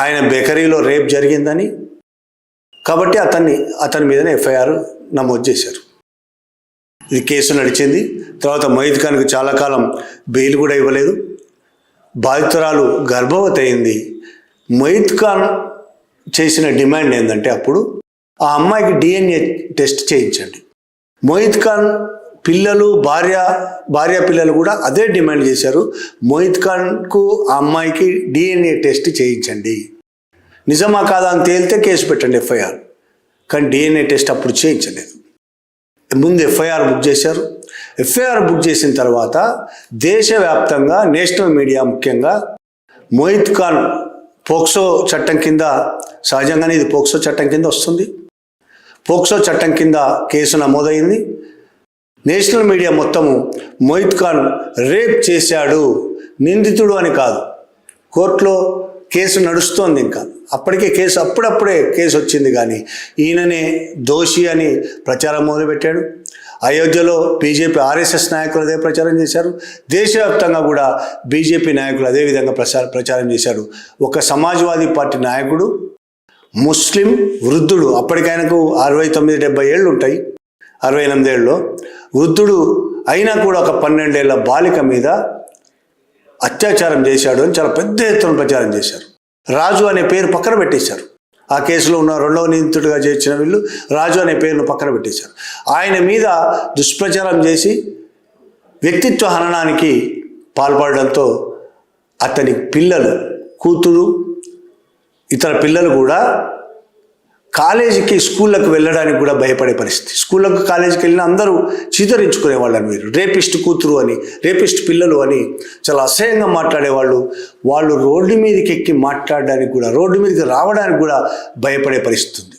ఆయన బేకరీలో రేప్ జరిగిందని, కాబట్టి అతని మీదనే ఎఫ్ఐఆర్ నమోదు చేశారు. ఇది కేసు నడిచింది. తర్వాత మొయిద్ ఖాన్కి చాలా కాలం బెయిల్ కూడా ఇవ్వలేదు. బాధితురాలు గర్భవతి అయింది. మొయిద్ ఖాన్ చేసిన డిమాండ్ ఏంటంటే అప్పుడు ఆ అమ్మాయికి DNA టెస్ట్ చేయించండి. మొయిద్ ఖాన్ పిల్లలు భార్య పిల్లలు కూడా అదే డిమాండ్ చేశారు. మొయిద్ ఖాన్కు ఆ అమ్మాయికి DNA టెస్ట్ చేయించండి, నిజమా కాదా అని తేలితే కేసు పెట్టండి ఎఫ్ఐఆర్. కానీ DNA టెస్ట్ అప్పుడు చేయించలేదు. ముందు ఎఫ్ఐఆర్ బుక్ చేశారు. ఎఫ్ఐఆర్ బుక్ చేసిన తర్వాత దేశవ్యాప్తంగా నేషనల్ మీడియా ముఖ్యంగా మొయిద్ ఖాన్ పోక్సో చట్టం కింద, సహజంగానే ఇది పోక్సో చట్టం కింద వస్తుంది, పోక్సో చట్టం కింద కేసు నమోదైంది. నేషనల్ మీడియా మొత్తము మొయిద్ ఖాన్ రేప్ చేశాడు, నిందితుడు అని కాదు, కోర్టులో కేసు నడుస్తోంది, ఇంకా అప్పటికే అప్పుడప్పుడే కేసు వచ్చింది, కానీ ఈయననే దోషి అని ప్రచారం మొదలుపెట్టాడు. అయోధ్యలో బీజేపీ RSS నాయకులు అదే ప్రచారం చేశారు. దేశవ్యాప్తంగా కూడా బీజేపీ నాయకులు అదేవిధంగా ప్రచారం చేశారు. ఒక సమాజ్వాదీ పార్టీ నాయకుడు, ముస్లిం వృద్ధుడు, అప్పటికైనకు 69-70 ఏళ్ళు ఉంటాయి, 68 ఏళ్ళలో వృద్ధుడు అయినా కూడా ఒక 12 ఏళ్ల బాలిక మీద అత్యాచారం చేశాడు అని చాలా పెద్ద ఎత్తున ప్రచారం చేశారు. రాజు అనే పేరు పక్కన పెట్టేశారు. ఆ కేసులో ఉన్న 2వ నిందితుడిగా చేర్చిన వీళ్ళు రాజు అనే పేరును పక్కన పెట్టేశారు. ఆయన మీద దుష్ప్రచారం చేసి వ్యక్తిత్వ హననానికి పాల్పడడంతో అతని పిల్లలు, కూతురు, ఇతర పిల్లలు కూడా కాలేజీకి స్కూళ్ళకు వెళ్ళడానికి కూడా భయపడే పరిస్థితి. స్కూళ్ళకు కాలేజీకి వెళ్ళిన అందరూ చీదరించుకునేవాళ్ళని, మీరు రేపిస్ట్ కూతురు అని, రేపిస్ట్ పిల్లలు అని చాలా అసహ్యంగా మాట్లాడేవాళ్ళు. వాళ్ళు రోడ్డు మీదకి ఎక్కి మాట్లాడడానికి కూడా, రోడ్డు మీదకి రావడానికి కూడా భయపడే పరిస్థితి ఉంది.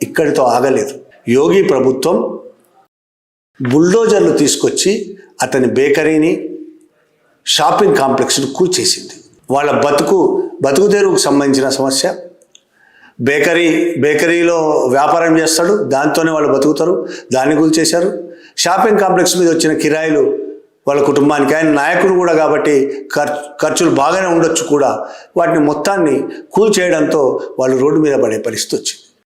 ఇక్కడితో ఆగలేదు. యోగి ప్రభుత్వం బుల్డోజర్లు తీసుకొచ్చి అతని బేకరీని, షాపింగ్ కాంప్లెక్స్ను కూల్చేసింది. వాళ్ళ బతుకు తెరువుకు సంబంధించిన సమస్య. బేకరీలో వ్యాపారం చేస్తాడు, దాంతోనే వాళ్ళు బతుకుతారు, దాన్ని కూల్చేశారు. షాపింగ్ కాంప్లెక్స్ మీద వచ్చిన కిరాయిలు వాళ్ళ కుటుంబానికి, ఆయన నాయకుడు కూడా కాబట్టి ఖర్చులు బాగానే ఉండొచ్చు కూడా, వాటిని మొత్తాన్ని కూల్చేయడంతో వాళ్ళు రోడ్డు మీద పడే పరిస్థితి వచ్చింది.